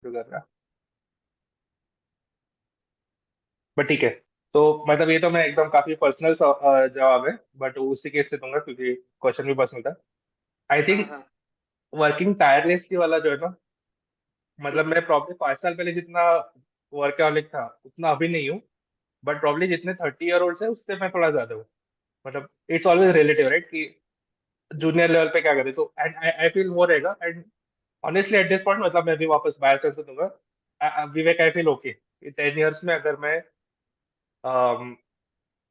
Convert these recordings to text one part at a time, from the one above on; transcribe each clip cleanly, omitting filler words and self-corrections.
शुरू कर रहा। बट ठीक है। तो मतलब ये तो मैं एकदम काफी पर्सनल जवाब है, बट उसी केस से दूंगा क्योंकि क्वेश्चन भी पर्सनल था। आई हाँ थिंक हाँ। वर्किंग टायरलेसली वाला जो है ना, मतलब मैं प्रॉब्लली 5 साल पहले जितना वर्कaholic था उतना अभी नहीं हूँ। बट प्रॉब्ली जितने 30 ईयर ओल्ड है उससे मैं थोड़ा ज्यादा हूँ। मतलब इट्स ऑलवेज रिलेटिव राइट कि जूनियर लेवल पे क्या करे, तो एंड आई फील वो रहेगा। And honestly at this point मतलब मैं भी वापस बायस आंसर दूंगा। Vivek I feel okay 10 years में अगर मैं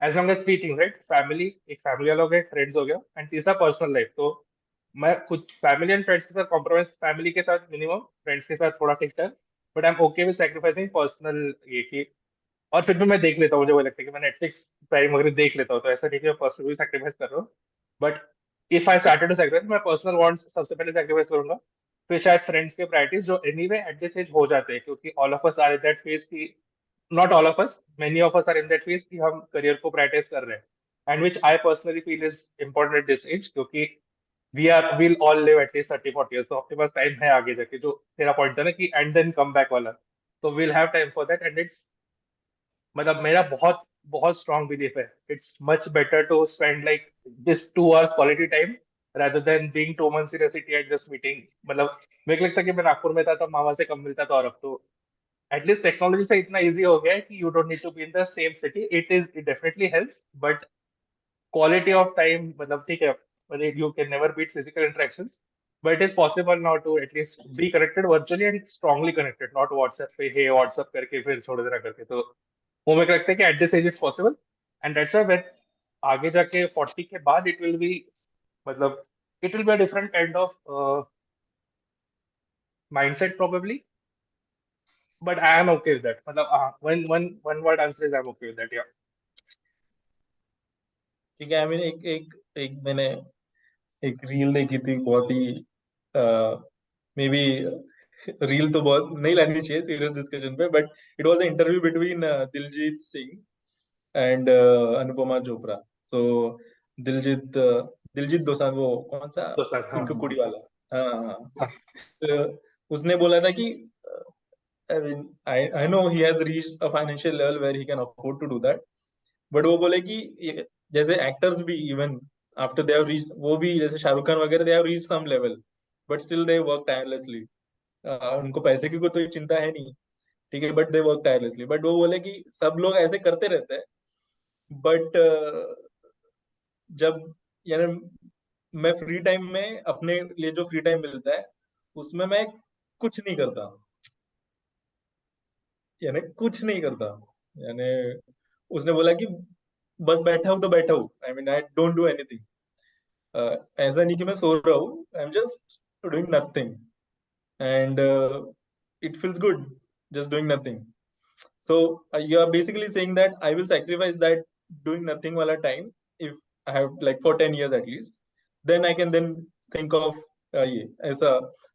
as long as three thing right, family, एक फैमिली वाला हो गया, फ्रेंड्स हो गया, एंड तीसरा पर्सनल लाइफ। तो मैं खुद फैमिली एंड फ्रेंड्स के साथ कॉम्प्रोमाइज, फैमिली के साथ मिनिमम, फ्रेंड्स के साथ थोड़ा ठीक ठाक, but I am okay with sacrificing personal ये की। और फिर भी मैं देख लेता हूँ, मुझे वो लगता है कि मैं नेटफ्लिक्स प्राइम वगैरह देख लेता हूँ, तो ऐसा नहीं कि मैं पर्सनल भी सैक्रिफाइस कर रहा हूँ। But if I started to sacrifice, मैं पर्सनल वांट्स सबसे पहले सैक्रिफाइस करूंगा, फिर शायद फ्रेंड्स के प्रायोरिटीज जो एनीवे एट दिस एज हो जाते हैं, क्योंकि all of us are in that phase की, not all of us, many of us are in that phase कि हम करियर को प्रायोरिटाइज कर रहे हैं, and which I personally feel is important at this age, क्योंकि will all live at least 30-40 years, तो आपके पास टाइम है आगे जाके, जो तेरा पॉइंट था ना कि एंड देन कम बैक वाला, तो will have time for that. And it's मतलब मेरा बहुत बहुत स्ट्रॉन्ग बिलीफ है, it's much better to spend like this 2 hours quality time rather than being 2 months in a city at just meeting। मतलब मेरे को लगता है कि मैं नागपुर में था तब मामा से कम मिलता था, और अब तो एटलीस्ट टेक्नोलॉजी से इतना इजी हो गया है कि you don't need to be in the same city. It definitely helps, but quality of time मतलब ठीक है, मतलब you can never beat physical interactions, but it is possible now to at least be connected virtually and strongly connected, not WhatsApp पे hey WhatsApp करके फिर छोड़ देना करके। तो वो मेरे को लगता है कि at this age it's possible, and that's why when आगे जाके 40 के बाद इट विल बी, मतलब it will be a different kind of mindset probably, but I am okay with that. मतलब one one one word answer is I am okay with that, yeah. ठीक है। I mean एक एक एक मैंने एक reel देखी थी, बहुत ही मे बी रील तो बहुत नहीं लगनी चाहिए सीरियस डिस्कशन पे, but it was an interview between Diljit Singh and Anupama Chopra. So Diljit Diljit Dosanjh, वो कौन सा, तो सर हाँ इनको हाँ कुड़ी वाला। हाँ हाँ। हाँ। तो उसने बोला था कि I mean I know he has reached a financial level where he can afford to do that, but वो बोले कि जैसे एक्टर्स भी even after they have reach, वो भी जैसे शाहरुख खान वगैरह, they have reach some level but still they work tirelessly. उनको पैसे की कोई तो चिंता है नहीं, ठीक है, but they work tirelessly. But वो बोले कि सब लोग ऐसे करते रहते हैं, बट जब यानी मैं फ्री टाइम में अपने लिए जो फ्री टाइम मिलता है उसमें मैं कुछ नहीं करता, यानी कुछ नहीं करता। यानी उसने बोला कि बस बैठा हूं तो बैठा हूँ, आई mean I don't do anything. ऐसा नहीं कि मैं सो रहा हूँ, I am just doing nothing and it feels good just doing nothing. So you are basically saying that I will sacrifice that doing nothing wala time if I have like for 10 years at least, then I can then think of ये ऐसा।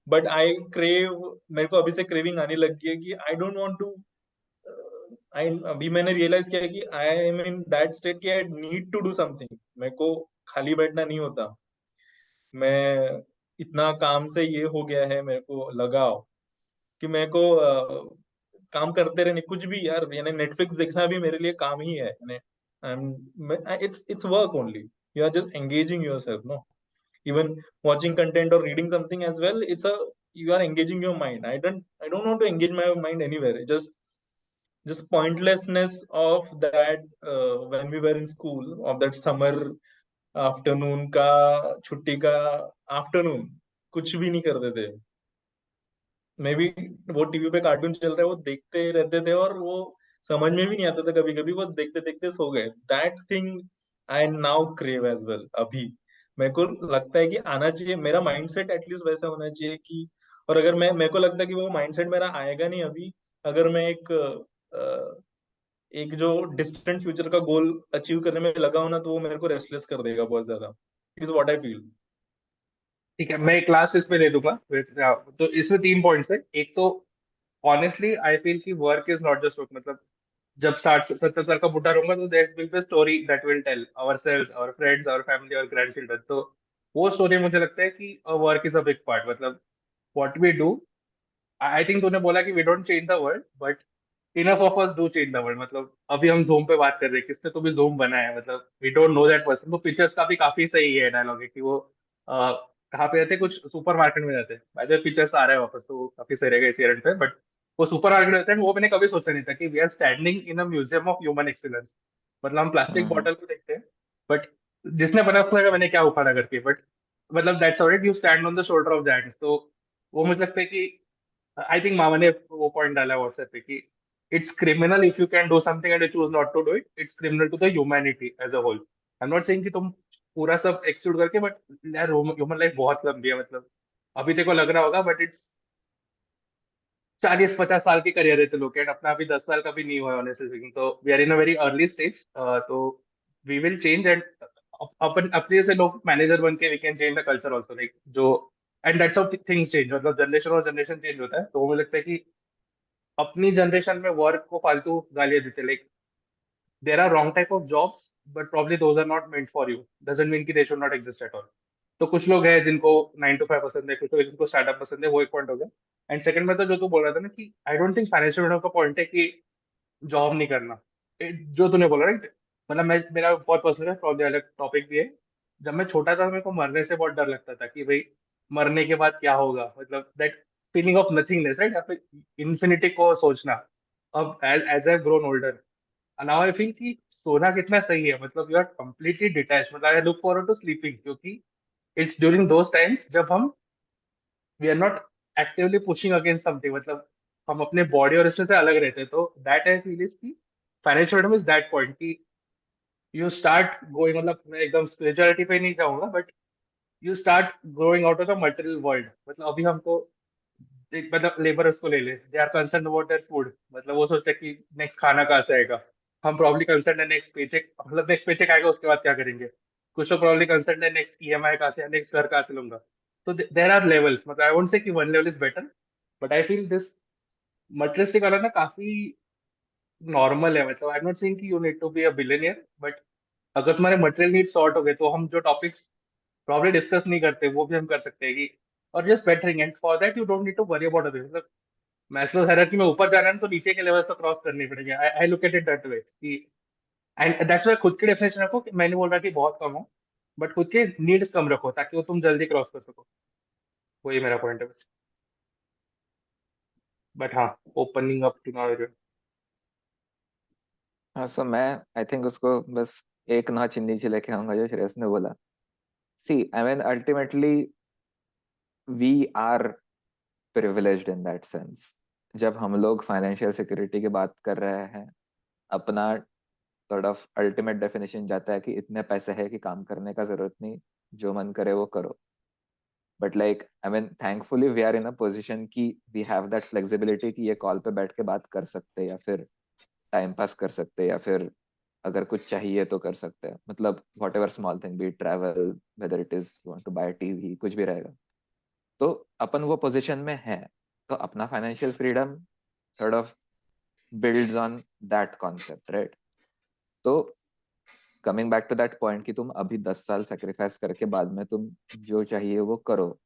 but I crave, मेरे को अभी से craving आने लग गई है कि I don't want to आई अभी मैंने रियलाइज किया है कि I am in that state कि I need to do something. मेरे को खाली बैठना नहीं होता। मैं इतना काम से ये हो गया है मेरे को लगाव कि मेरे को काम करते रहने, कुछ भी यार, यानी नेटफ्लिक्स देखना भी मेरे लिए काम ही है, यानी it's work only. You are just engaging yourself, no, even watching content or reading something as well, it's a, you are engaging your mind. I don't want to engage my mind anywhere. Just pointlessness of that when we were in school, of that summer afternoon का, छुट्टी का afternoon, कुछ भी नहीं करते थे। May be वो TV पे कार्टून चल रहा है वो देखते रहते थे और वो समझ में भी नहीं आता था, कभी कभी वो देखते देखते सो गए। That thing I now crave as well. अभी मेरे को लगता है कि आना चाहिए, मेरा माइंडसेट एटलीस्ट वैसा होना चाहिए कि, और अगर मैं, मेरे को लगता है कि वो माइंडसेट मेरा आएगा नहीं अभी, अगर मैं एक जो डिस्टेंट फ्यूचर का गोल अचीव करने में लगा हूं ना, तो वो मेरे को रेस्टलेस कर देगा बहुत ज्यादा। Is what I feel. ठीक है, मैं क्लास इसमें दे दूंगा। तो इसमें 3 पॉइंट्स है। एक तो ऑनेस्टली आई फील कि work is not just work. मतलब जब 60-70 साल का बुढ़ा रहूंगा तो there will be story that will tell our selves, our friends, our family, our grandchildren. तो वो स्टोरी मुझे लगता है कि work is a big part. मतलब what we do I think तूने बोला कि we don't change the world but enough of us do change the world. मतलब अभी हम जूम पे बात कर रहे हैं, किसने तो भी जूम बनाया है, मतलब we don't know that person. तो पिक्चर्स का भी काफी सही है डायलॉग है कि वो कहाँ पे रहते हैं, कुछ सुपर मार्केट में रहते हैं। बाय द पिक्चर्स आ रहा है वापस, तो वो काफी सही रहेगा इस इवेंट पे। बट वो सुपर मार्केट रहते हैं, वो मैंने कभी सोचा नहीं था कि we are standing in a museum of human excellence. मतलब हम प्लास्टिक हम्म बॉटल को देखते हैं बट जिसने बना उसको लगा मैंने क्या उखाड़ा करके, बट मतलब that's alright, you stand on the shoulder of giants. तो वो मुझे लगता है कि आई थिंक मामा ने वो पॉइंट डाला है व्हाट्सएप पे कि it's criminal if you can do something and you choose not to do it. It's criminal to the humanity as a whole. I am not saying कि तुम पूरा सब एक्सक्लूड करके, बट यार ह्यूमन लाइफ बहुत लंबी है। मतलब अभी तेरे को लग रहा होगा बट इट्स 40-50 साल की करियर है तो लोग, एंड अपना अभी 10 साल का भी नहीं हुआ ऑनेस्टली स्पीकिंग। तो we are in a very early stage. तो वी विल चेंज एंड अपन अपने से लोग मैनेजर बन के we can change the culture also, like जो and that's how things change. मतलब जनरेशन और जनरेशन चेंज होता है। तो मुझे लगता है कि अपनी जनरेशन में वर्क को फालतू गालियां देते, like there are wrong type of jobs but probably those are not meant for you, doesn't mean कि they should not exist at all. तो कुछ लोग हैं जिनको 9 to 5 पसंद है, कुछ लोग जिनको स्टार्टअप पसंद है, वो एक पॉइंट हो गया। एंड सेकंड में तो जो तू बोल रहा था ना कि आई डोंट थिंक फाइनेंशियल फ्रीडम का पॉइंट है कि जॉब नहीं करना। जो तूने बोला राइट, मतलब मैं मेरा बहुत पर्सनल है, प्रॉब्लम अलग टॉपिक भी है। जब मैं छोटा था मेरे को मरने से बहुत डर लगता था कि भाई मरने के बाद क्या होगा, मतलब that feeling of nothingness right, या फिर इन्फिनिटी को सोचना। अब as I grown older now I feel कि सोना कितना सही है। मतलब यू आर कंप्लीटली डिटैच। मतलब I look forward to sleeping क्योंकि इट्स ड्यूरिंग दोज टाइम्स जब हम we are not actively pushing against something. मतलब हम अपने बॉडी और इससे अलग रहते हैं। तो दैट आई फील इज की financial freedom is that point कि यू स्टार्ट गोइंग, मतलब मैं एकदम स्पिरिचुअलिटी पे नहीं जाऊंगा but you start growing out of the material world. मतलब अभी हमको एक मतलब लेबरर्स को ले ले, they are concern about their food. मतलब वो सोचते हैं कि नेक्स्ट खाना कहाँ से आएगा। हम प्रॉब्ली कंसर्न है नेक्स्ट पेचेक, मतलब नेक्स्ट पेचेक आएगा उसके बाद क्या करेंगे। कुछ लोग प्रॉब्ली कंसर्न है नेक्स्ट ईएमआई कहाँ से, नेक्स्ट घर कहाँ से लूंगा। तो देर आर लेवल्स। मतलब आई वोंट से कि one level is better but I feel this materialistic वाला ना काफी नॉर्मल है। मतलब आई एम नॉट सेइंग कि you need to be a billionaire but अगर तुम्हारे मटेरियल नीड सॉर्ट हो गए तो हम जो टॉपिक्स प्रॉब्लम डिस्कस नहीं करते वो भी हम कर सकते हैं कि और just bettering. And for that you don't need to worry about other. मतलब मैस्लो हायरार्की में ऊपर जाना है तो नीचे के लेवल तो क्रॉस करनी पड़ेगी। I look at it that way कि एंड दैट्स व्हाई खुद की डेफिनेशन रखो कि मैंने बोल रहा कि बहुत कम हो बट खुद के नीड्स कम रखो ताकि वो तुम जल्दी क्रॉस कर सको। वही मेरा पॉइंट है बस। बट हाँ, ओपनिंग अप टू नाउ। हाँ, सो मैं आई थिंक उसको बस एक नॉच नीचे लेके आऊंगा जो श्रेयस ने बोला। See I mean ultimately we are privileged in that sense. जब हम लोग फाइनेंशियल सिक्योरिटी की बात कर रहे हैं, अपना सॉर्ट ऑफ अल्टीमेट डेफिनेशन जाता है कि इतने पैसे है कि काम करने का जरूरत नहीं, जो मन करे वो करो। But like I mean thankfully we are in a position कि वी हैव दैट फ्लेक्सिबिलिटी कि ये कॉल पे बैठ के बात कर सकते हैं या फिर टाइम पास कर सकते हैं या फिर अगर कुछ चाहिए तो कर सकते हैं। मतलब whatever small thing, be travel, whether it is want to buy TV, कुछ भी रहेगा। तो अपन वो पोजीशन में है, तो अपना financial freedom sort of builds on that concept, right? तो coming back to that point कि तुम अभी 10 साल सेक्रीफाइस करके बाद में तुम जो चाहिए वो करो,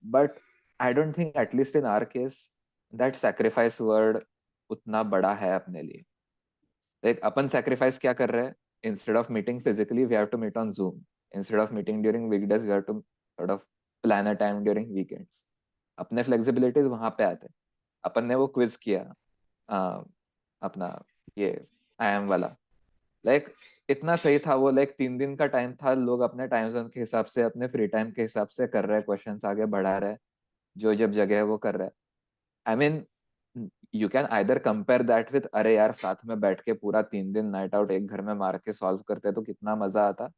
but I don't think at least in our case that sacrifice word उतना बड़ा है अपने लिए। लाइक अपन सेक्रीफाइस क्या कर रहे हैं? Instead of meeting physically we have to meet on Zoom. Instead of meeting during weekdays we have to sort of plan a time during weekends. अपने फ्लेक्सिबिलिटीज वहां पे आते हैं। अपन ने वो क्विज किया आ, अपना ये आई एम वाला, लाइक इतना सही था वो। लाइक 3 दिन का टाइम था, लोग अपने टाइम जोन के हिसाब से अपने फ्री टाइम के हिसाब से कर रहे हैं, क्वेश्चंस आगे बढ़ा रहे हैं, जो जब जगह है वो कर रहे हैं। आई mean you can either compare that with अरे यार साथ में बैठ के पूरा 3 दिन नाइट आउट एक घर में मार के सॉल्व करते तो कितना मजा आता।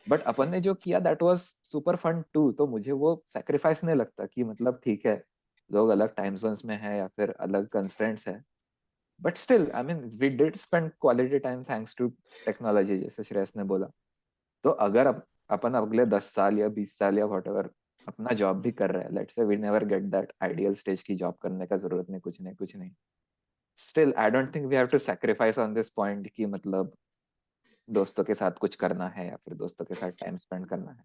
बट अपन ने जो किया that was super fun too. तो मुझे वो सेक्रीफाइस नहीं लगता कि मतलब ठीक है लोग अलग टाइम जोन्स में है या फिर अलग कंस्ट्रेंट्स है, but still I mean we did spend quality time thanks to technology, जैसे श्रेयस ने बोला। तो अगर अपन अगले 10 साल या 20 साल या वॉट एवर अपना जॉब भी कर रहे हैं, let's say we never get that ideal stage की जॉब करने का जरूरत नहीं, कुछ नहीं कुछ नहीं, still I don't think we have to sacrifice on this point कि मतलब दोस्तों के साथ कुछ करना है या फिर दोस्तों के साथ टाइम स्पेंड करना है।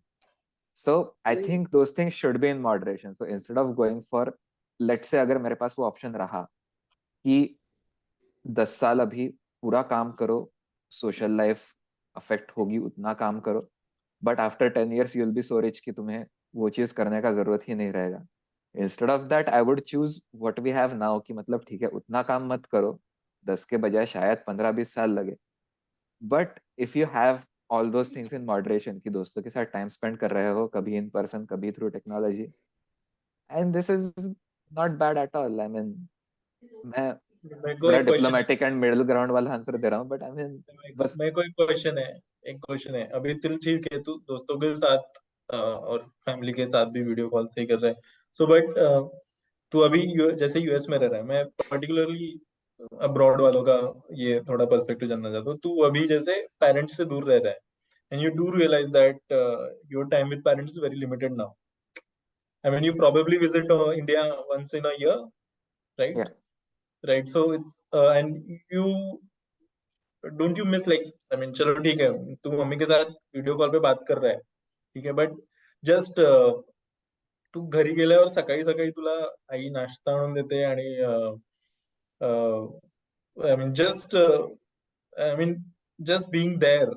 So I think those things should be in moderation. So instead of going for let's say अगर मेरे पास वो ऑप्शन रहा कि 10 साल अभी पूरा काम करो, सोशल लाइफ अफेक्ट होगी उतना काम करो, but after 10 years you'll be so rich कि तुम्हें वो चीज करने का जरूरत ही नहीं रहेगा. Instead of that I would choose what we have now कि मतलब ठीक है उतना काम मत करो, 10 के बजाय शायद 15-20 साल लगे, but if you have all those things in moderation कि दोस्तों के साथ टाइम स्पेंड कर रहे हो, कभी इन पर्सन कभी through technology, and this is not bad at all. I mean मैं मेरे को थोड़ा एक क्वेश्चन है डिप्लोमेटिक एंड मिडिल ग्राउंड वाला आंसर दे रहा हूँ, बट आई मीन बस. मेरे को एक क्वेश्चन है अभी तुम ठीक है तू दोस्तों के साथ और फैमिली के साथ भी वीडियो कॉल से ही कर रहा है सो बट तू अभी जैसे यूएस में रह रहा है मैं पर्टिकुलरली अब्रॉड वालों का ये थोड़ा पर्सपेक्टिव जानना चाहता हूँ तू अभी जैसे पेरेंट्स से दूर रह रहा है and you do realize that your time with parents is very limited now I mean you probably visit India once in a year Yeah. right so it's and you don't you miss like I mean चलो ठीक है तू mummy के साथ video call पे बात कर रहा है ठीक है बट जस्ट तू घरी गेल्यावर सकाळी सकाळी तुला आई नाश्ता आणून देते आणि I mean just I mean just being there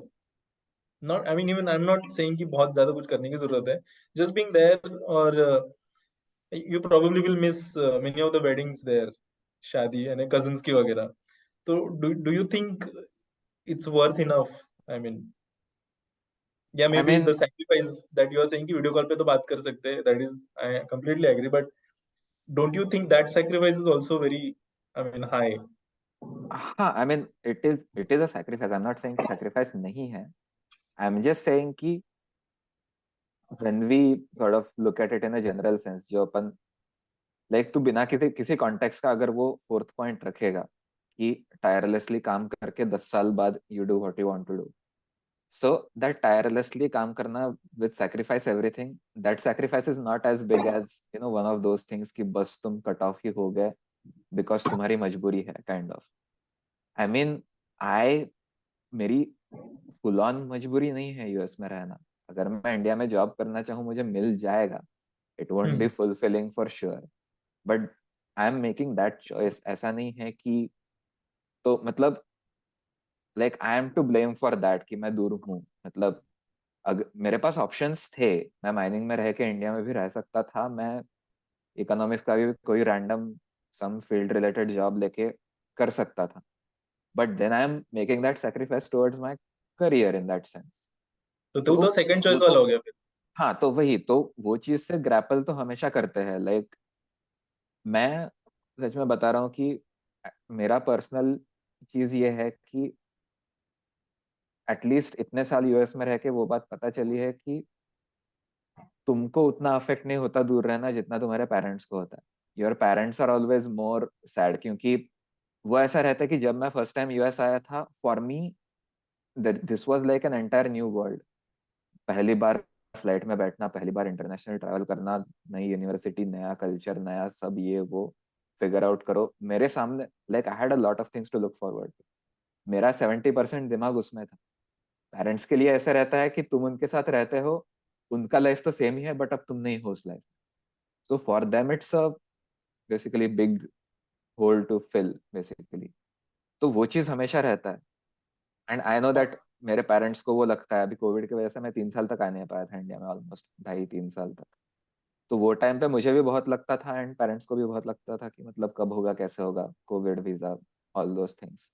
not I mean even I am not saying कि बहुत ज्यादा कुछ करने की जरूरत है जस्ट बीइंग देयर और you probably will miss many of the weddings there शादी यानी कजिन्स की वगैरह तो do you think it's worth enough I mean yeah I maybe mean, the sacrifice that you are saying कि video call पे तो बात कर सकते हैं that is I completely agree but don't you think that sacrifice is also very I mean high हाँ, I mean, it is a sacrifice. I'm not saying कि sacrifice नहीं है. I'm just saying कि when we sort of look at it in a general sense, जो अपन like तू बिना किसी किसी कॉन्टेक्स्ट का अगर वो फोर्थ पॉइंट रखेगा कि टायरलेसली काम करके 10 साल बाद you do what you want to do, so that tirelessly काम करना with sacrifice everything, that sacrifice is not as big as one of those things कि बस तुम कट ऑफ ही हो गए बिकॉज तुम्हारी मजबूरी है, काइंड ऑफ. आई मीन आई मेरी फुल ऑन मजबूरी नहीं है यूएस में रहना. अगर मैं इंडिया में जॉब करना चाहूँ मुझे मिल जाएगा. It won't be fulfilling for sure, but I am making that choice. ऐसा नहीं है कि तो मतलब like I am to blame for that कि मैं दूर हूँ. मतलब अगर मेरे पास ऑप्शंस थे, मैं माइनिंग में रह के इंडिया में भी रह सकता था, मैं इकोनॉमिक्स का भी कोई random some field related job लेके कर सकता था, but then I am making that sacrifice towards my career in that sense. तो तू तो तो सेकंड चॉइस वो वाला तो हो गया फिर हाँ, तो वही तो वो चीज से ग्रैपल तो हमेशा करते हैं. लाइक मैं सच में बता रहा हूँ कि मेरा पर्सनल चीज ये है कि एटलीस्ट इतने साल यूएस में रह के वो बात पता चली है कि तुमको उतना अफेक्ट नहीं होता दूर रहना जितना तुम्हारे पेरेंट्स को होता है. Your parents are always more sad, क्योंकि वो ऐसा रहता है कि जब मैं फर्स्ट टाइम यूएस आया था, for me this was like an entire new world. पहली बार फ्लाइट में बैठना, पहली बार इंटरनेशनल ट्रैवल करना, नई यूनिवर्सिटी, नया कल्चर, नया सब ये वो फिगर आउट करो मेरे सामने. Like I had a lot of things to look forward. मेरा 70% दिमाग उसमें था. पेरेंट्स के लिए ऐसा रहता है कि तुम उनके साथ रहते हो, उनका लाइफ तो सेम ही है बट अब तुम नहीं हो उस लाइफ. तो for them it's a basically big hole to fill basically. तो वो चीज हमेशा रहता है. एंड आई नो दैट मेरे पेरेंट्स को वो लगता है. अभी कोविड की वजह से मैं 3 साल तक आ नहीं पाया था इंडिया में, ऑलमोस्ट 2.5-3 साल तक. तो वो टाइम पे मुझे भी बहुत लगता था एंड पेरेंट्स को भी बहुत लगता था कि मतलब कब होगा, कैसे होगा, Covid, visa, all those things.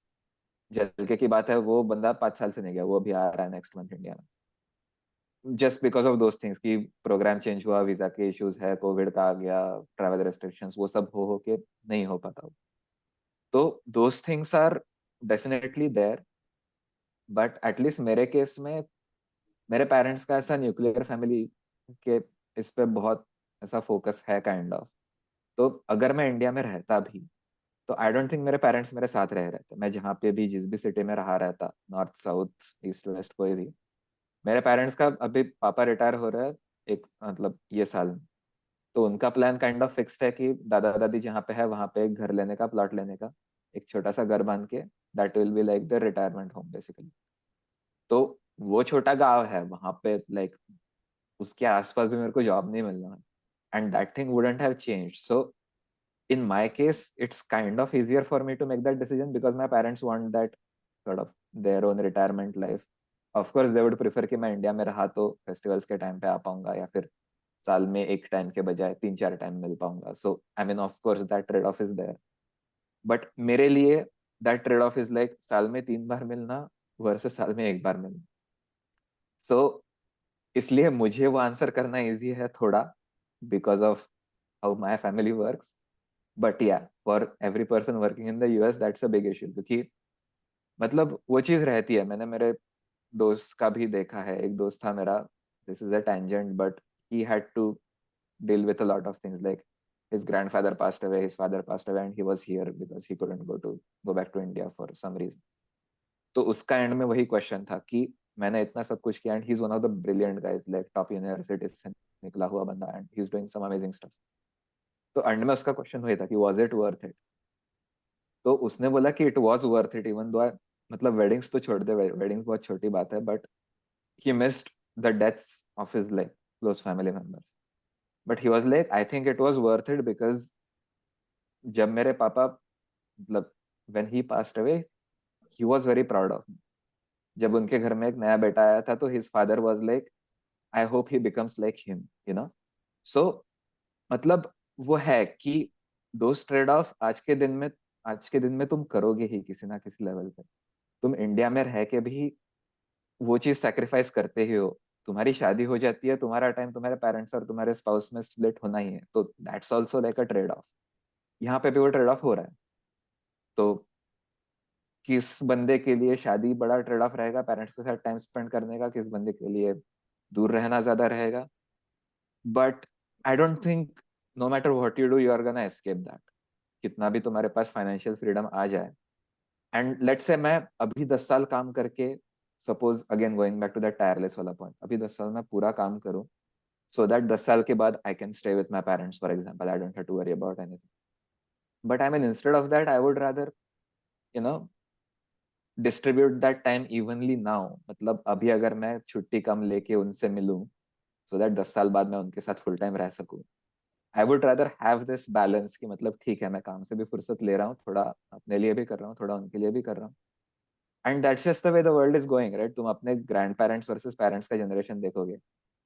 जलके की बात है वो बंदा 5 साल से नहीं गया, वो अभी आ रहा है नेक्स्ट मंथ इंडिया में, just because of those things कि प्रोग्राम चेंज हुआ, वीजा के इश्यूज है, कोविड का आ गया, ट्रैवल रेस्ट्रिक्शंस, वो सब हो के नहीं हो पाता. तो those things are definitely there, but at least मेरे केस में मेरे पेरेंट्स का ऐसा न्यूक्लियर फैमिली के इस पे बहुत ऐसा फोकस है काइंड ऑफ. तो अगर मैं इंडिया में रहता भी तो आई डोंट थिंक मेरे पेरेंट्स मेरे साथ रह रहते. मैं जहाँ पे भी जिस भी सिटी में रहा रहता, नॉर्थ साउथ ईस्ट वेस्ट कोई भी, मेरे पेरेंट्स का अभी पापा रिटायर हो रहे हैं एक मतलब ये साल में. तो उनका प्लान काइंड ऑफ फिक्स्ड है कि दादा दादी जहाँ पे है वहां पे एक घर लेने का, प्लॉट लेने का, एक छोटा सा घर बांध के, that will be like the retirement home basically. तो वो छोटा गांव है वहां पे, लाइक उसके आसपास भी मेरे को जॉब नहीं मिलना है and that thing wouldn't have changed. So in my case it's kind of easier for me to make that decision because my parents want that sort of their own retirement life. Of course they would prefer कि मैं India में रहा तो festivals के time पे आ पाऊंगा या फिर साल में एक टाइम के बजाय 3-4 टाइम मिल पाऊंगा. So I mean of course that trade off is there, but मेरे लिए that trade off is like साल में 3 बार मिलना वर्सेस साल में 1 बार मिलना. सो इसलिए मुझे वो आंसर करना इजी है थोड़ा because of how my family works. But yeah for every person working in the US that's a big issue, क्योंकि मतलब वो चीज रहती है. मैंने मेरे दोस्त का भी देखा है. एक दोस्त था मेरा, this is a tangent, but he had to deal with a lot of things like his grandfather passed away, his father passed away, and he was here because he couldn't go back to India for some reason. तो उसका and में वही question था कि मैंने इतना सब कुछ किया and he is one of the brilliant guys, like top university से निकला हुआ बंदा, and he is doing some amazing stuff. तो एंड में उसका क्वेश्चन वही था कि वाज इट वर्थ इट. तो उसने बोला कि it was worth it even though मतलब वेडिंग्स तो छोड़ दे, वेडिंग्स बहुत छोटी बात है, but he missed the deaths of his like close family members. But he was like, I think it was worth it because जब मेरे पापा मतलब when he passed away, he was very proud of me. जब उनके घर में एक नया बेटा आया था तो his father was like, I hope he becomes like him, you know. So मतलब वो है कि those trade-offs आज के दिन में तुम करोगे ही किसी ना किसी लेवल पे. तुम इंडिया में रह के भी वो चीज सैक्रिफाइस करते ही हो. तुम्हारी शादी हो जाती है, तुम्हारा टाइम तुम्हारे पेरेंट्स और तुम्हारे स्पाउस में स्प्लिट होना ही है, तो that's also like a trade off. यहाँ पे भी वो ट्रेड ऑफ हो रहा है. तो किस बंदे के लिए शादी बड़ा ट्रेड ऑफ रहेगा पेरेंट्स के साथ टाइम स्पेंड करने का, किस बंदे के लिए दूर रहना ज्यादा रहेगा. But I don't think no matter what you do you are gonna escape that. कितना भी तुम्हारे पास फाइनेंशियल फ्रीडम आ जाए, एंड लेट्स से मैं अभी 10 साल काम करके, suppose again going back to that tireless वाला पॉइंट, अभी 10 साल में पूरा काम करूं so that 10 साल के बाद I can stay with my parents, for example. I don't have to worry about anything. But I mean, instead of that, I would rather, you know, distribute that time evenly now. मतलब अभी अगर मैं छुट्टी कम लेके उनसे मिलूं, so that 10 साल बाद मैं उनके साथ full time रह सकूं. I would rather have this balance कि मतलब ठीक है, मैं काम से भी फुर्सत ले रहा हूँ, थोड़ा अपने लिए भी कर रहा हूँ, थोड़ा उनके लिए भी कर रहा हूँ. And that's just the way the world is going, right? तुम अपने ग्रैंड पेरेंट्स वर्सेस पेरेंट्स का जनरेशन देखोगे.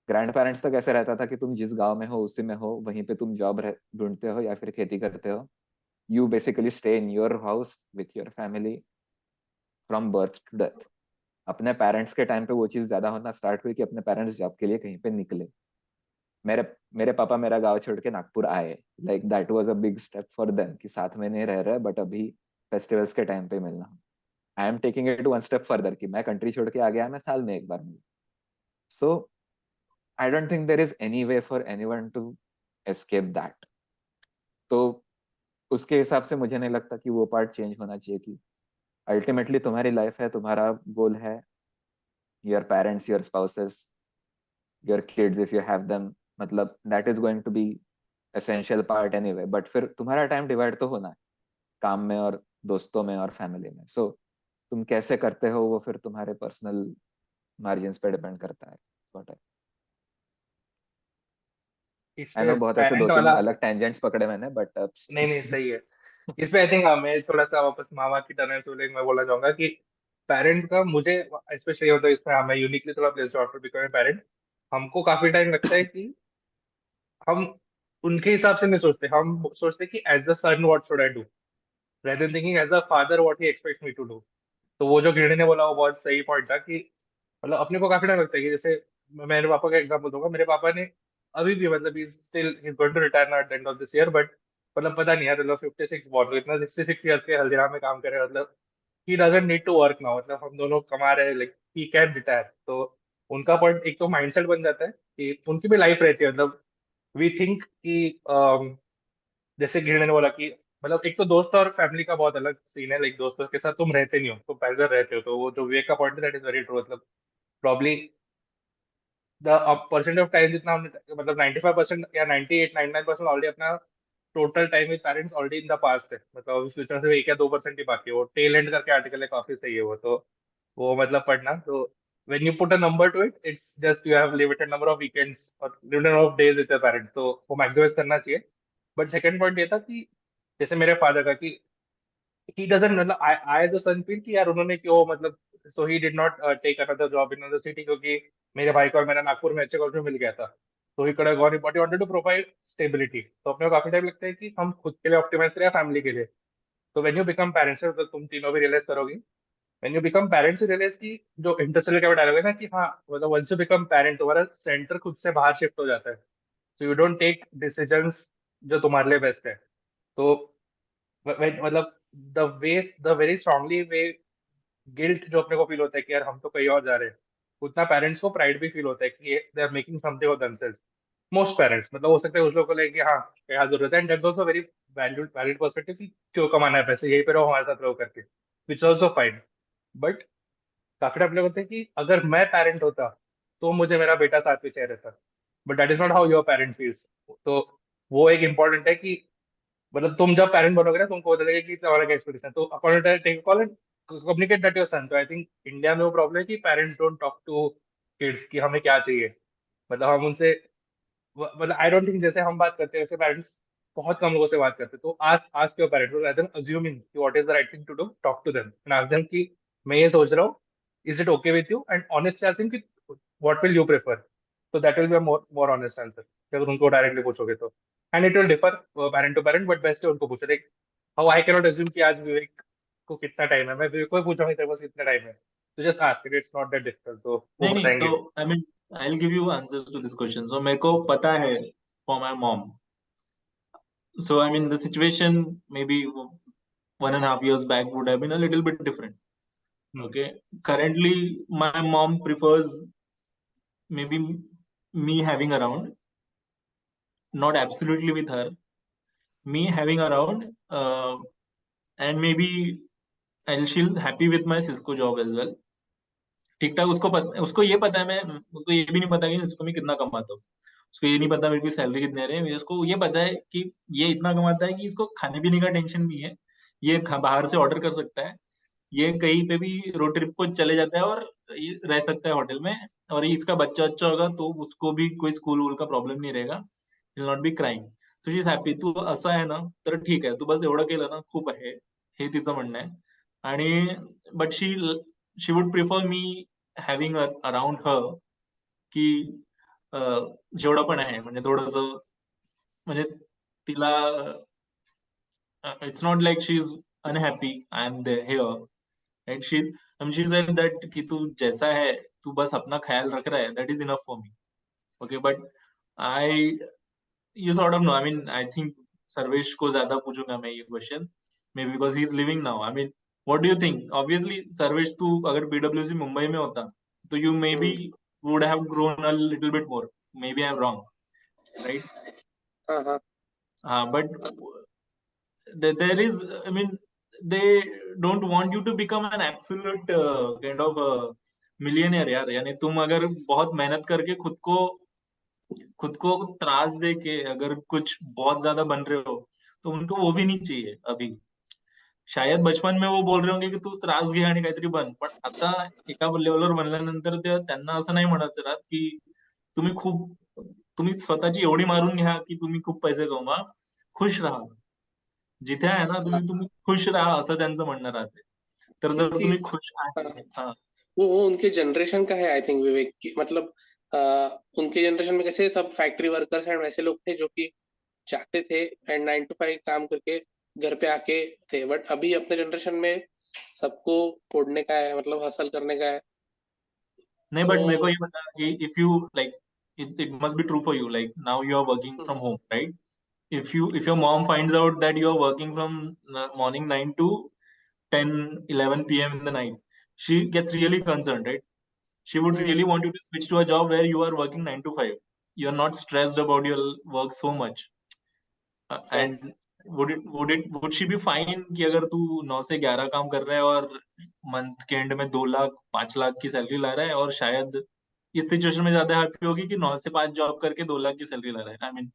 ग्रैंड पेरेंट्स तक ऐसे रहता था कि तुम जिस गांव में हो उसी में हो, वहीं पे तुम जॉब ढूंढते हो या फिर खेती करते हो. You basically stay in your house with your family from birth to death. अपने पेरेंट्स के टाइम पे वो चीज ज्यादा होना स्टार्ट हुई कि अपने पेरेंट्स जॉब के लिए कहीं पे निकले. मेरे मेरे पापा मेरा गांव छोड़ के नागपुर आए, like that was a big step for them कि साथ में नहीं रह रहे बट अभी फेस्टिवल्स के टाइम पे मिलना. I am taking it one step further कि मैं कंट्री छोड़ के आ गया, मैं साल में एक बार मिलूं. सो I don't think there is any way for anyone to escape that. तो उसके हिसाब से मुझे नहीं लगता कि वो पार्ट चेंज होना चाहिए कि अल्टीमेटली तुम्हारी लाइफ है, तुम्हारा गोल है, your parents, your spouses, your kids if you have them, मतलब that is going to be essential part anyway. But फिर तुम्हारा टाइम डिवाइड तो होना है काम में और दोस्तों में और फैमिली में. So तुम कैसे करते हो वो फिर तुम्हारे पर्सनल मार्जिन्स पे डिपेंड करता है. What I इस I पे know बहुत ऐसे पेरेंट 2-3 वाला अलग टेंजेंट्स पकड़े मैंने, बट नहीं सही है. इस पे आई थिंक हाँ, मैं थोड़ा सा वापस मामा की टर्न से मैं बोलना चाहूंगा कि पेरेंट्स का मुझे स्पेशली होता है इसमें, हाँ, मैं यूनिकली थोड़ा प्लेस्ड आफ्टर बिकमिंग पेरेंट. हमको काफी टाइम लगता है कि हम उनके हिसाब से नहीं सोचते. हम सोचते कि as a son what should I do rather than thinking as a father what he expects me to do. तो वो जो गिरने ने बोला वो बहुत सही पॉइंट था कि मतलब अपने को काफी टाइम लगता है कि जैसे मैं मेरे पापा का एग्जांपल दूंगा. मेरे पापा ने अभी भी मतलब he is going to retire now at the end of this year, but मतलब पता नहीं यार, मतलब 56 बॉर्न इतना 66 ईयर्स के हल्दीराम में काम कर रहे हैं. मतलब he doesn't need to work now, मतलब हम दोनों कमा रहे हैं, लाइक ही कैन रिटायर. तो उनका पॉइंट एक तो माइंडसेट बन जाता है कि उनकी भी लाइफ रहती है. मतलब वी थिंक कि जैसे गिरने ने बोला कि मतलब एक तो दोस्त और फैमिली का बहुत अलग सीन है. लाइक दोस्तों के साथ तुम रहते नहीं हो, तुम पैदल रहते हो. तो वो जो विवेक का पॉइंट है दैट इज वेरी ट्रू. मतलब probably the percent of time जितना हमने मतलब 95% या 98-99% ऑलरेडी अपना total time with parents already in the past है. मतलब फ्यूचर से 1 या 2% ही बाकी है. वो टेल एंड करके आर्टिकल है, काफी सही है वो. तो वो मतलब पढ़ना. तो when you put a number to it, it's just you have limited number of weekends or limited number of days with your parents. तो वो मैक्सिमाइज करना चाहिए. बट सेकंड पॉइंट ये था कि जैसे मेरे फादर का कि he doesn't मतलब I as a son feel कि यार उन्होंने क्यों मतलब so he did not take another job in another city क्योंकि मेरे भाई को और मेरा नागपुर में अच्छे कॉलेज में मिल गया था, तो ही could have gone but he wanted to provide stability। तो अपने को काफी टाइम लगता है कि हम खुद के लिए ऑप्टिमाइज करें फैमिली के लिए। तो when you become parents तो तुम तीनों भी रियलाइज करोगे, when you become parents you realize कि जो इंटरस्टेलर का डायलॉग है ना कि हाँ मतलब once you become parent तुम्हारा सेंटर खुद से बाहर शिफ्ट हो जाता है, so you don't take decisions जो तुम्हारे लिए बेस्ट है। तो मतलब the very strongly way guilt जो अपने को फील होता है कि यार हम तो कहीं और जा रहे हैं, उतना पेरेंट्स को प्राइड भी फील होता है कि they are making something of themselves. Most parents मतलब हो सकता है उस लोगों को लगे कि हाँ क्या जरूरत है, and that's also very valid perspective कि क्यों कमाना है पैसे, यही पे रहो हमारे साथ रहो करके, विच आल्सो फाइन। बट काफी टाइम होते हैं कि अगर मैं पेरेंट होता तो मुझे मेरा बेटा साथ में चाहिए रहता, but that is not how your parent feels. तो वो एक इंपॉर्टेंट है कि मतलब तुम जब पेरेंट बनोगे ना तुमको पता लगेगा कि तुम्हारा क्या एक्सपेक्टेशन, तो according take call and communicate that your son. तो आई थिंक इंडिया में वो प्रॉब्लम है कि parents don't talk to kids कि हमें क्या चाहिए। मतलब हम उनसे मतलब आई डोंट थिंक जैसे हम बात करते हैं वैसे पेरेंट्स बहुत कम लोगों से बात करते हैं। तो ask your parents rather than assuming कि what is the right thing to do, talk to them and ask them कि मैं ये सोच रहा हूँ, is it okay with you, and honestly ask them कि व्हाट विल यू प्रेफर। तो that will be a more honest answer अगर उनको डायरेक्टली पूछोगे तो। And it will differ parent to parent, but best है उनको पूछो। Like how I cannot assume कि आज विवेक को कितना टाइम है, मैं विवेक को ही पूछूंगा तेरे पास कितना टाइम है, तो just ask it, it's not that difficult, तो वो नहीं नहीं, तो बताएंगे। I mean I will give you answers to this question. So मेरे को पता है for my mom. So I mean the situation maybe 1.5 years back would have been a little bit different. Okay. Currently my mom prefers maybe me having around, not absolutely with her, me having around, and maybe and she'll happy with my Cisco job as well. ठीक ठाक उसको ये पता है, मैं उसको ये भी नहीं पता कि इसको मैं कितना कमाता हूँ। उसको ये नहीं पता मेरी सैलरी कितने रहे हैं। उसको ये पता है कि ये इतना कमाता है कि इसको खाने पीने का टेंशन भी है, ये बाहर से ऑर्डर कर सकता है, ये कहीं पे भी रोड ट्रिप को चले जाता है और ये रह सकता है होटल में, और ये इसका बच्चा अच्छा होगा तो उसको भी कोई स्कूल वूल का प्रॉब्लम नहीं रहेगा, will not be crying. So she is happy. तू असं आहे ना तर ठीक आहे, तू बस एवढं केलं ना खूप आहे, हे तिचं म्हणणं आहे। आणि but she would prefer me having around her, की जेवढं पण आहे म्हणजे थोडस म्हणजे तिला it's not like she is unhappy I am here, right? She said that कि तू जैसा है, तू बस अपना ख्याल रख रहा है, that is enough for me. Okay, but I you sort of know, I mean I think Sarvesh को ज्यादा पूछूंगा मैं ये question, maybe because he is living now. I mean what do you think? Obviously Sarvesh, तू अगर पीडब्ल्यूसी मुंबई में होता तो you maybe would have grown a little bit more, maybe I am wrong, right? हाँ हाँ हाँ, but there is, I mean, they don't want you to become an absolute kind of millionaire यार। यानी तुम अगर बहुत मेहनत करके खुद को त्रास दे के अगर कुछ बहुत ज्यादा बन रहे हो, तो उनको वो भी नहीं चाहिए अभी। शायद बचपन में वो बोल रहे होंगे की तू त्रास घे आणि काहीतरी बन, पण आता एका लेवलवर बनल्यानंतर त्यांना असं नाही म्हणायचं राहत की तुम्ही स्वतःची एवढी मारून घ्या की तुम्ही खूप पैसे कमवा, खुश राहा जिथे आहे ना, हाँ, तुम्ही खुश राहा असं त्यांचं म्हणणं राहते। तर जर क्योंकि तुम्ही खुश हाँ, आहे, हा, वो उनके जनरेशन का है आई थिंक विवेक की मतलब अ, उनके जनरेशन में कैसे सब फैक्ट्री वर्कर्स एंड वैसे लोग थे जो कि चाहते थे एंड 9 to 5 काम करके घर पे आके थे, बट अभी अपने जनरेशन में सबको फोड़ने का है, मतलब हसल करने का है। नहीं तो बट मेरे को ये बता कि if you like, it must be true for you, like now you are working from home, right? If your mom finds out that you are working from morning 9 to 10 11 p.m. in the night, she gets really concerned, right? She would hmm, really want you to switch to a job where you are working 9 to 5, you're not stressed about your work so much, हाँ and would she be fine कि अगर तू 9 से 11 काम कर रहा है और मंथ के एंड में 2 लाख 5 लाख की सैलरी ला रहा है, और शायद इस सिचुएशन में ज्यादा हैप्पी होगी कि 9 से 5 जॉब करके 2 लाख की सैलरी ला रहा है? आई मीन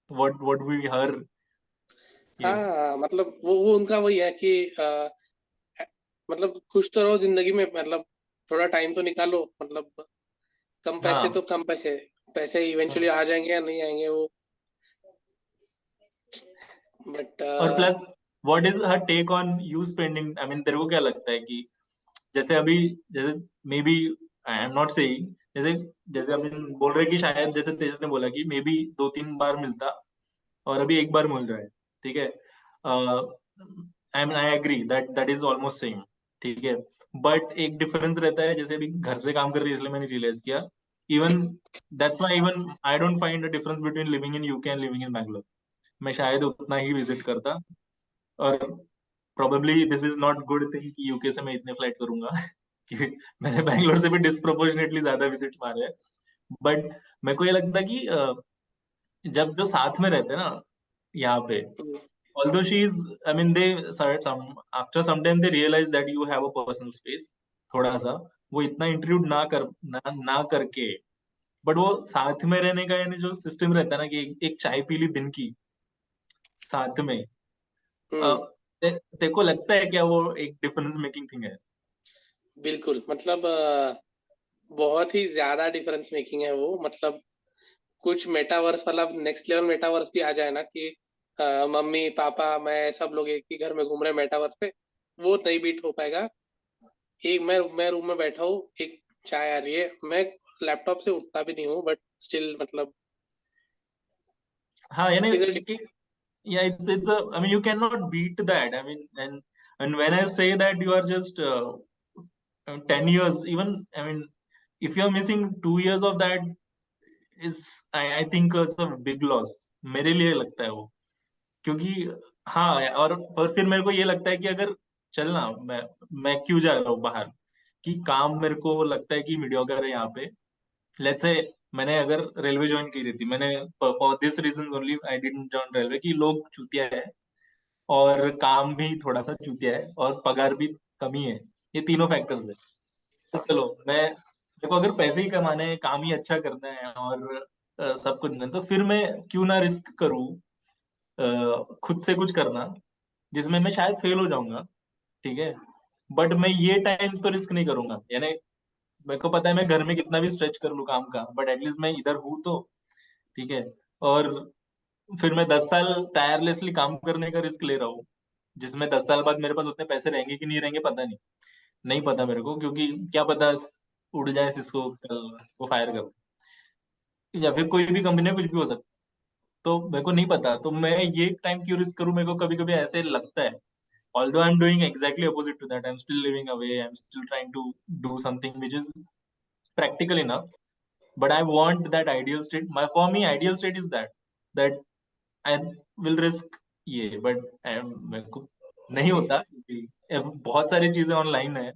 व्हाट वी हर ये। हाँ, मतलब वो उनका वही है कि मतलब खुश तो रहो जिंदगी में, मतलब थोड़ा टाइम तो निकालो, मतलब कम पैसे तो हाँ, कम पैसे, पैसे इवेंचुअली आ जाएंगे या नहीं आएंगे वो बट और plus what is her take on you spending, I mean तेरे को क्या लगता है कि जैसे अभी, जैसे maybe, I am not saying, जैसे जैसे अभी बोल रहे कि शायद जैसे तेजस ने बोला कि मे बी 2-3 बार मिलता और अभी एक बार मिल रहा है, ठीक है, I mean I agree that that is almost same, ठीक है, बट एक डिफरेंस रहता है, जैसे अभी घर से काम कर रही है इसलिए मैंने रियलाइज किया, even that's why even I don't find a difference between living in UK and living in Bangalore. मैं शायद उतना ही विजिट करता, और probably this is not good thing कि यूके से मैं इतने फ्लाइट करूंगा कि मैंने बैंगलोर से भी डिस्प्रोपोर्शनेटली ज्यादा विजिट मारे हैं, बट मेरे को ये लगता है कि जब जो साथ में रहते हैं ना यहाँ पे, although she's, I mean, they after some time they realize that you have a personal space, थोड़ा सा वो इतना इंट्रूड ना करके, बट वो साथ में रहने का यानी जो सिस्टम रहता है ना कि एक चाय पी ली दिन की साथ में, तेरे को लगता है क्या वो एक डिफरेंस मेकिंग थिंग है? बिल्कुल, मतलब बहुत ही ज्यादा डिफरेंस मेकिंग है वो, मतलब कुछ मेटावर्स वाला नेक्स्ट लेवल मेटावर्स भी आ जाए ना कि मम्मी पापा मैं सब लोग एक ही घर में घूम रहे मेटावर्स पे, वो नहीं बीट हो पाएगा। एक मैं रूम में बैठा हूँ, एक चाय आ रही है, मैं लैपटॉप से उठता भी नहीं हूँ, बट स्टिल मतलब हाँ यानी इज कि yeah, it's a, I mean, you cannot beat that, I mean, and when I say that you are just 10 years even, I mean, if you are missing 2 years of that is, I think it's a big loss, मेरे लिए लगता है वो, क्योंकि हाँ, और फिर मेरे को ये लगता है कि अगर चलना, मैं क्यों जा रहा हूँ बाहर, कि काम मेरे को लगता है कि मीडियोकर है यहाँ पे, लेट्स से मैंने अगर रेलवे ज्वाइन की रहती, मैंने for this reason only I didn't join railway, कि लोग चूतिया है और काम भी थोड़ा सा चूतिया है और पगार भी कमी है, ये तीनों फैक्टर्स है। तो चलो, मैं मेरे को अगर पैसे ही कमाने हैं, काम ही अच्छा करना है और सब कुछ नहीं, तो फिर मैं क्यों ना रिस्क करूं खुद से कुछ करना, जिसमें मैं शायद फेल हो जाऊंगा, ठीक है, बट मैं ये टाइम तो रिस्क नहीं करूंगा, यानी मेरे को पता है मैं घर में कितना भी स्ट्रेच कर लूं काम का, बट एटलीस्ट मैं इधर हूं तो, ठीक है, और फिर मैं 10 साल टायरलेसली काम करने का रिस्क ले रहा हूँ, जिसमें 10 साल बाद मेरे पास उतने पैसे रहेंगे कि नहीं रहेंगे पता नहीं, नहीं पता मेरे को, क्योंकि क्या पता उड़ जाए सिस्को कल वो फायर कर दे, या फिर कोई भी कंपनी में कुछ भी हो सकता है, तो मेरे को नहीं पता, तो मैं ये टाइम क्यों रिस्क करूं, मेरे को कभी कभी ऐसे लगता है, although I'm doing exactly opposite to that, I'm still living away, I'm still trying to do something which is practical enough, but I want that ideal state, my for me ideal state is that I will risk ये, but मेरे को नहीं होता, क्योंकि बहुत सारी चीजें online है,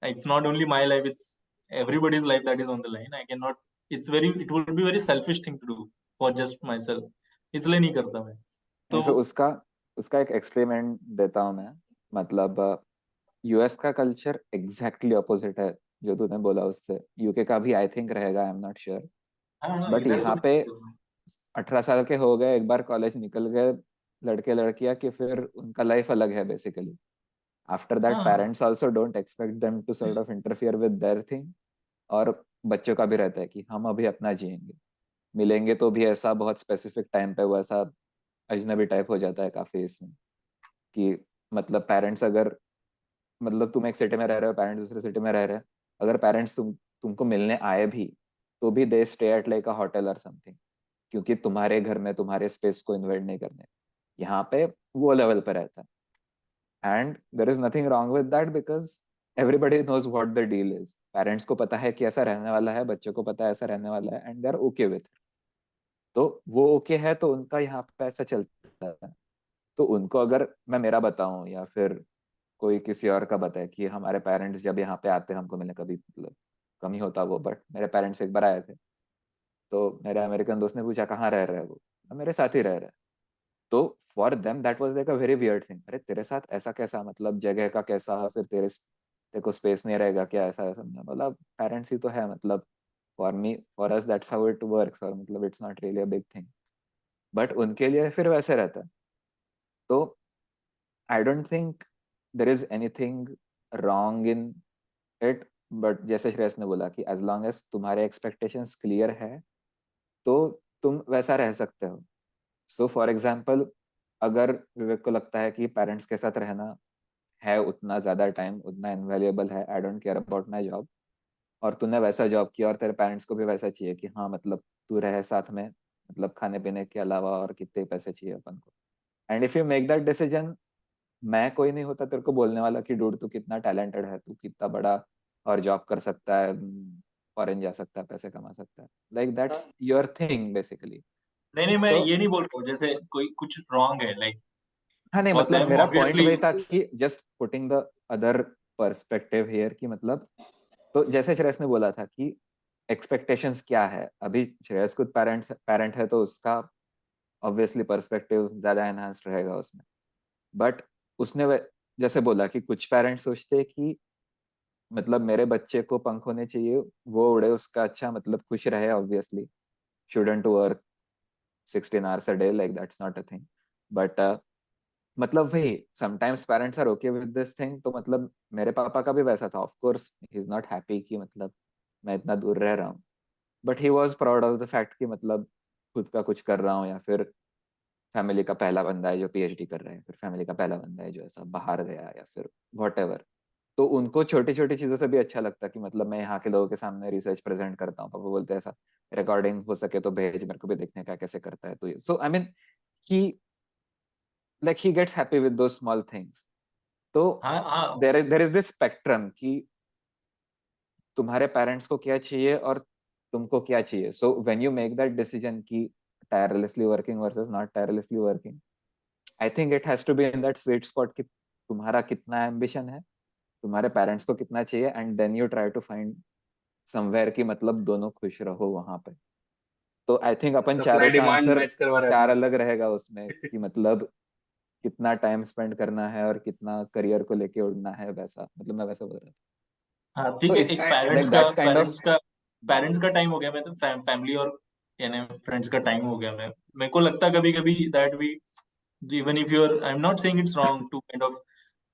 it's not only my life, it's everybody's life that is on the line, I cannot, it will be very selfish thing to do for just myself, इसलिए नहीं करता मैं तो। फिर उसका उसका एक एक्सपेरिमेंट देता हूँ मैं, मतलब यूएस का कल्चर एग्जैक्टली ऑपोजिट है जो तूने बोला उससे, यूके का भी आई थिंक रहेगा, आई एम नॉट श्योर, हाँ, बट इधर यहाँ पे 18 साल के हो गए, एक बार कॉलेज निकल गए लड़के लड़कियां, कि फिर उनका लाइफ अलग है बेसिकली। आफ्टर दैट हाँ, parents also don't expect them to sort of interfere with their thing, और बच्चों का भी रहता है कि हम अभी अपना जिएंगे, मिलेंगे तो भी ऐसा बहुत स्पेसिफिक टाइम पे, वो ऐसा अजनबी टाइप हो जाता है काफी इसमें, कि मतलब पेरेंट्स अगर, मतलब तुम एक सिटी में रह रहे हो, पेरेंट्स दूसरे सिटी में रह रहे हैं, अगर पेरेंट्स तुमको मिलने आए भी, तो भी they stay at like a hotel और समथिंग, क्योंकि तुम्हारे घर में तुम्हारे स्पेस को इन्वेड नहीं करने। यहाँ पे वो लेवल पे रहता है, and there is nothing wrong with that, because everybody knows what the deal is, parents को पता है कि ऐसा रहने वाला है, बच्चों को पता है ऐसा रहने वाला है, and they are okay with, तो वो ओके है, तो उनका यहाँ पे ऐसा चलता है। तो उनको अगर मैं मेरा बताऊं, या फिर कोई किसी और का बताए कि हमारे पेरेंट्स जब यहाँ पे आते हैं हमको मिलने, कभी मतलब कम ही होता वो, बट मेरे पेरेंट्स एक बार आए थे, तो मेरे अमेरिकन दोस्त ने पूछा कहाँ रह रहे हैं वो, मेरे साथ ही रह रहे हैं। तो for them that was like a very weird thing, अरे तेरे साथ ऐसा कैसा, मतलब जगह का कैसा, फिर तेरे को स्पेस नहीं रहेगा क्या, ऐसा ऐसा, मैं बोला पेरेंट्स ही तो है, मतलब for me, for us that's how it works, और मतलब it's not really a big thing, but उनके लिए फिर वैसे रहता है। तो I don't think there is anything wrong in it, but जैसे श्रेयस ने बोला कि एज लॉन्ग एज तुम्हारे एक्सपेक्टेशंस क्लियर है, तो तुम वैसा रह सकते हो। सो फॉर एग्जाम्पल, अगर विवेक को लगता है कि पेरेंट्स के साथ रहना है उतना ज्यादा टाइम, उतना इनवैल्यूएबल है, I don't care about my job, और तूने वैसा जॉब किया और तेरे पेरेंट्स को भी वैसा चाहिए कि हाँ मतलब तू रहे साथ में, मतलब खाने पीने के अलावा और कितने पैसे चाहिए अपन को, and if you make that decision, मैं कोई नहीं होता तेरे को बोलने वाला कि डूड तू कितना टैलेंटेड है, तू कितना बड़ा और जॉब कर सकता है, फॉरेन जा सकता है, पैसे कमा सकता है, लाइक दैट्स हाँ योर थिंग बेसिकली। नहीं मैं तो ये नहीं बोल रहा हूँ जैसे कोई कुछ रॉन्ग है लाइक हाँ नहीं, फॉर मतलब देम मेरा पॉइंट ऑब्वियसली। वही था कि just putting the other perspective here कि मतलब, तो जैसे श्रेयस ने बोला था कि एक्सपेक्टेशंस क्या है, अभी श्रेयस खुद पेरेंट है तो उसका ऑब्वियसली पर्सपेक्टिव ज्यादा एनहांस्ड रहेगा उसमें, बट उसने जैसे बोला कि कुछ पेरेंट्स सोचते हैं कि मतलब मेरे बच्चे को पंख होने चाहिए, वो उड़े उसका अच्छा, मतलब खुश रहे, obviously shouldn't work 16 hours a day, like that's not a thing, but मतलब वही sometimes parents are okay with this thing, तो मतलब मेरे पापा का भी वैसा था, of course he is not happy कि मतलब मैं इतना दूर रह रहा हूँ, but he was proud of the fact कि मतलब खुद का कुछ कर रहा हूँ, या फिर फैमिली का पहला बंदा है जो पीएचडी कर रहा है, फिर फैमिली का पहला बंदा है जो ऐसा बाहर गया, या फिर व्हाटएवर। तो उनको छोटी छोटी चीजों से भी अच्छा लगता कि मतलब मैं यहाँ के लोगों के सामने रिसर्च प्रेजेंट करता हूँ, पापा बोलते हैं ऐसा रिकॉर्डिंग हो सके तो भेज, मेरे को भी देखने का कैसे करता है, तो so I mean he like he gets happy with those small things. तो हाँ there is this spectrum कि तुम्हारे पेरेंट्स को क्या चाहिए और तुमको क्या चाहिए, so when you make that decision कि tirelessly working versus not tirelessly working, I think it has to be in that sweet spot कि तुम्हारा कितना ambition है, तुम्हारे पेरेंट्स को कितना चाहिए, and then you try to find somewhere कि मतलब दोनों खुश रहो वहां पे। तो आई थिंक अपन सप्लाई चारों का डिमांड आंसर मैच करवा रहे चार अपना। अलग रहेगा उसमें कि मतलब कितना टाइम स्पेंड करना है और कितना करियर को लेके उड़ना है, वैसा मतलब मैं वैसा बोल रहा था। हाँ ठीक तो है। इस एक like that's kind of parents का टाइम हो गया, मैं तो फैमिली और यानी फ्रेंड्स का टाइम हो गया। मैं मेरे को लगता कभी कभी that we even if you are, I am not saying it's wrong to kind of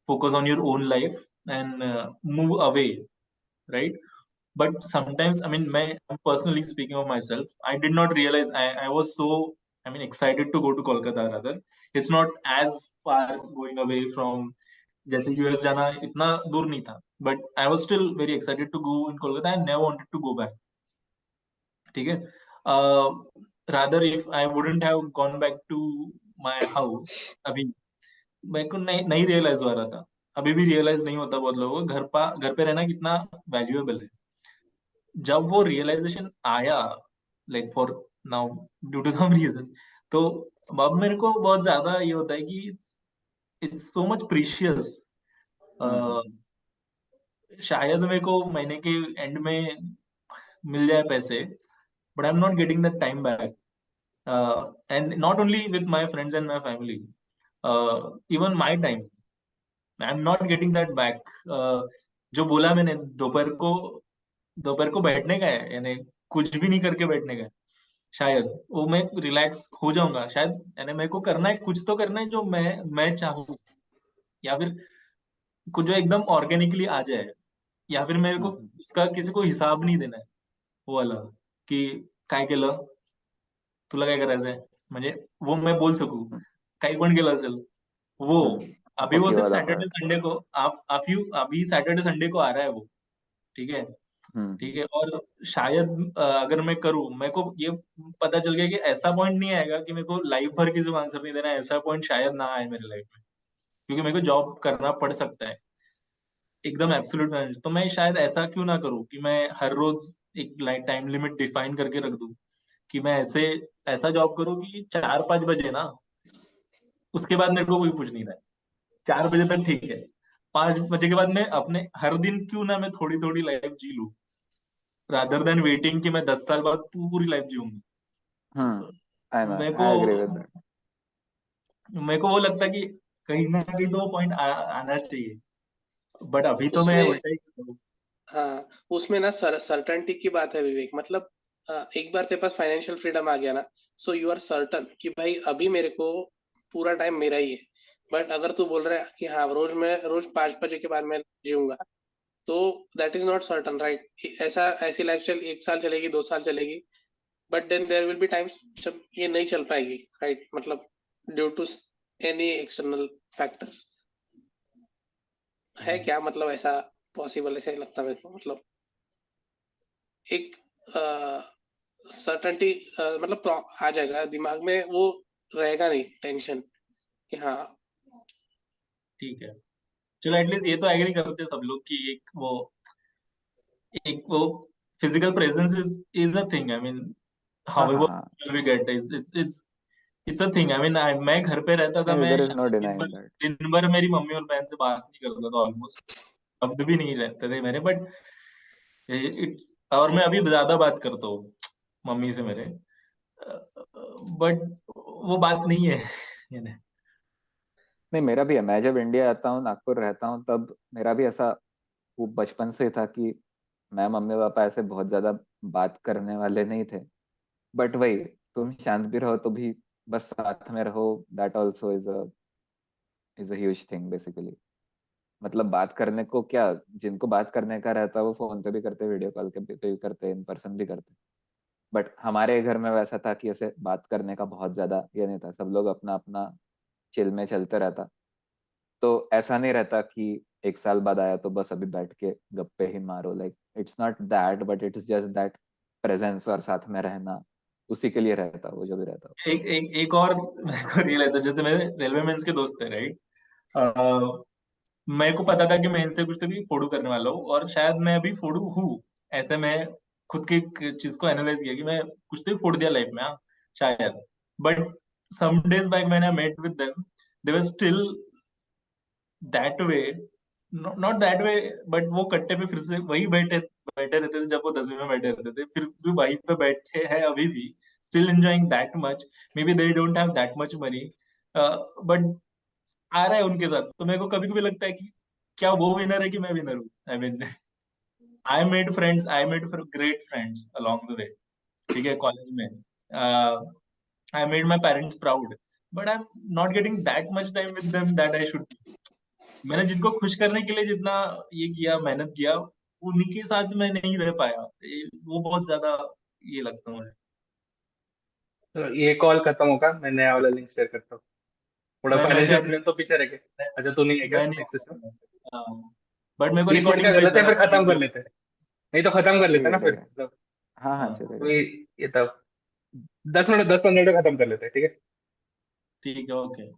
focus on your own life and move away, right? But sometimes, I mean, I'm personally speaking of myself, I did not realize I was so, I mean, excited to go to Kolkata rather. It's not as far going away from जैसे US जाना इतना दूर नहीं था, but I was still very excited to go in Kolkata and never wanted to go back. ठीक है। rather if I wouldn't have gone back to my house, अभी मेरे को नहीं रियलाइज हो रहा था, अभी भी रियलाइज नहीं होता बहुत लोगों को घर पे रहना कितना वैल्यूएबल है। जब वो रियलाइजेशन आया, like for now due to some reason, तो अब मेरे को बहुत ज्यादा ये होता है कि इट्स सो मच प्रीशियस। शायद मेरे को महीने के एंड में मिल जाए पैसे, but I am not getting that time back, and not only with my friends and my family, even my time I am not getting that back. जो बोला मैंने दोपहर को बैठने का है, यानी कुछ भी नहीं करके बैठने का है, शायद वो मैं रिलैक्स हो जाऊंगा शायद, यानी मेरे को करना है, कुछ तो करना है जो मैं चाहूँ, या फिर कुछ जो एकदम ऑर्गेनिकली आ जाए, या फिर मेरे को उसका किसी को हिसाब नहीं देना है, वो वाला की काय केलं, तुला काय करायचंय, म्हणजे वो मैं बोल सकूं काही पण केलं असेल वो। अभी वो ओके सिर्फ वाला सैटरडे पार्ट। संडे को अभी सैटरडे संडे को आ रहा है वो, ठीक है। ठीक है, और शायद अगर मैं करूँ, मेरे को ये पता चल गया कि ऐसा पॉइंट नहीं आएगा कि मेरे को लाइफ भर किसी को आंसर नहीं देना है, ऐसा पॉइंट शायद ना आए मेरे लाइफ में, क्योंकि मेरे को जॉब करना पड़ सकता है एकदम एब्सोल्यूट रेंज। तो मैं शायद ऐसा क्यों ना करूँ कि मैं हर रोज एक टाइम लिमिट डिफाइन करके रख दूं कि मैं ऐसा जॉब करूँ कि 4-5 बजे ना, उसके बाद मेरे को कोई पूछ नहीं रहा है, 4 बजे तक ठीक है, 5 बजे के बाद मैं अपने हर दिन क्यों ना मैं थोड़ी थोड़ी लाइफ जी लूं, रादर देन वेटिंग कि मैं 10 साल बाद पूरी लाइफ जीऊंगा। आई नो, मेरे को आई एग्री विद दैट। मेरे को वो लगता है कि कहीं ना कहीं तो वो पॉइंट आना चाहिए, बट अभी तो मैं उसमें उल्टा ही कर रहा हूँ। हाँ, उसमें ना सर्टेनिटी की बात है विवेक, मतलब एक बार तेरे पास फाइनेंशियल फ्रीडम आ गया ना, सो यू आर सर्टन कि भाई अभी मेरे को पूरा टाइम मेरा ही है। बट अगर तू बोल रहा है कि हाँ रोज 5 बजे के बाद मैं जीऊंगा, तो that is not certain, right? ऐसी लाइफस्टाइल 1 साल चलेगी, 2 साल चलेगी, but then there will be times जब ये नहीं चल पाएगी, राइट? मतलब due to any external factors है क्या, मतलब ऐसा पॉसिबल, ऐसे लगता है मेरे को, मतलब एक सर्टेनिटी मतलब आ जाएगा दिमाग में, वो रहेगा नहीं टेंशन कि हाँ। ठीक है, चलो एटलीस्ट ये तो एग्री करते हैं सब लोग कि एक वो physical presence is a thing. I mean हाँ हाउएवर हाँ, we get it's a thing. I mean मैं घर पे रहता था, मैं देयर इज नो शायद डिनाइंग दैट। दिन भर मेरी मम्मी और बहन से बात नहीं करता था, ऑलमोस्ट शब्द भी नहीं रहते थे मेरे। बट इट्स, और मैं अभी ज्यादा बात करता हूँ मम्मी से मेरे, बट वो बात नहीं है यानी। नहीं, मेरा भी है। मैं जब इंडिया आता हूँ, नागपुर रहता हूँ, तब मेरा भी ऐसा वो बचपन से था कि मैं मम्मी पापा ऐसे बहुत ज्यादा बात करने वाले नहीं थे। बट वही, तुम शांत भी रहो तो भी बस साथ में रहो, that also is a huge thing basically. मतलब बात करने को क्या, जिनको बात करने का रहता है वो फोन पे भी करते, वीडियो कॉल पे भी करते, इन पर्सन भी करते। बट हमारे घर में वैसा था कि ऐसे बात करने का बहुत ज्यादा ये नहीं था, सब लोग अपना अपना चिल में चलते रहता। तो ऐसा नहीं रहता कि एक साल बाद आया तो बस अभी बैठ के गप्पे ही मारो। Like it's not that, but it's just that presence और साथ में रहना, उसी के लिए रहता वो जो भी रहता। एक और मेरे को रियलाइज है, जैसे मेरे रेलवे मेंस के दोस्त थे, राइट? मेरे को पता था कि मैं इनसे कुछ तो भी फोड़ू करने वाला हूँ, और शायद मैं अभी फोड़ू हूँ। ऐसे मैं खुद की चीज को एनालाइज किया कि मैं कुछ तो भी फोड़ दिया लाइफ में, हाँ शायद। But some days back when I met with them, they were still that way, not that way, but वो कट्टे पे फिर से वही बैठे बैठे रहते थे जब वो 10वीं में बैठे रहते थे, फिर भी वहीं पे बैठे हैं अभी भी, still enjoying that much. Maybe they don't have that much money, but आ रहा है उनके साथ। तो मेरे को कभी कभी लगता है कि क्या वो विनर है कि मैं विनर हूँ? आई mean I made great friends along the way, ठीक है, कॉलेज में। I made my parents proud, but I am not getting that much time with them that I should. मैंने जिनको खुश करने के लिए जितना ये किया, मेहनत किया, उन्हीं के साथ मैं नहीं रह पाया। वो बहुत ज्यादा ये लगता है मुझे। तो ये कॉल खत्म होगा, मैं नया वाला लिंक शेयर करता हूँ। थोड़ा मैं फाइनेंशियल शायद फ्रीडम तो पीछे रह गए। अच्छा, तू नहीं है क्या मैं नहीं नेक्स्ट में? हूँ, बट मेरे को 30 मिनट का रिकॉर्डिंग भेज गलत है, देना फिर खत्म प्लीज। कर लेते हैं। नहीं तो खत्म कर लेते हैं ना फिर, ठीक है। मतलब हाँ हाँ, हाँ चलेगा कोई चलेगा। ये तब 10 मिनट 10-15 मिनट में खत्म कर लेते हैं, ठीक है? ठीक है, ओके।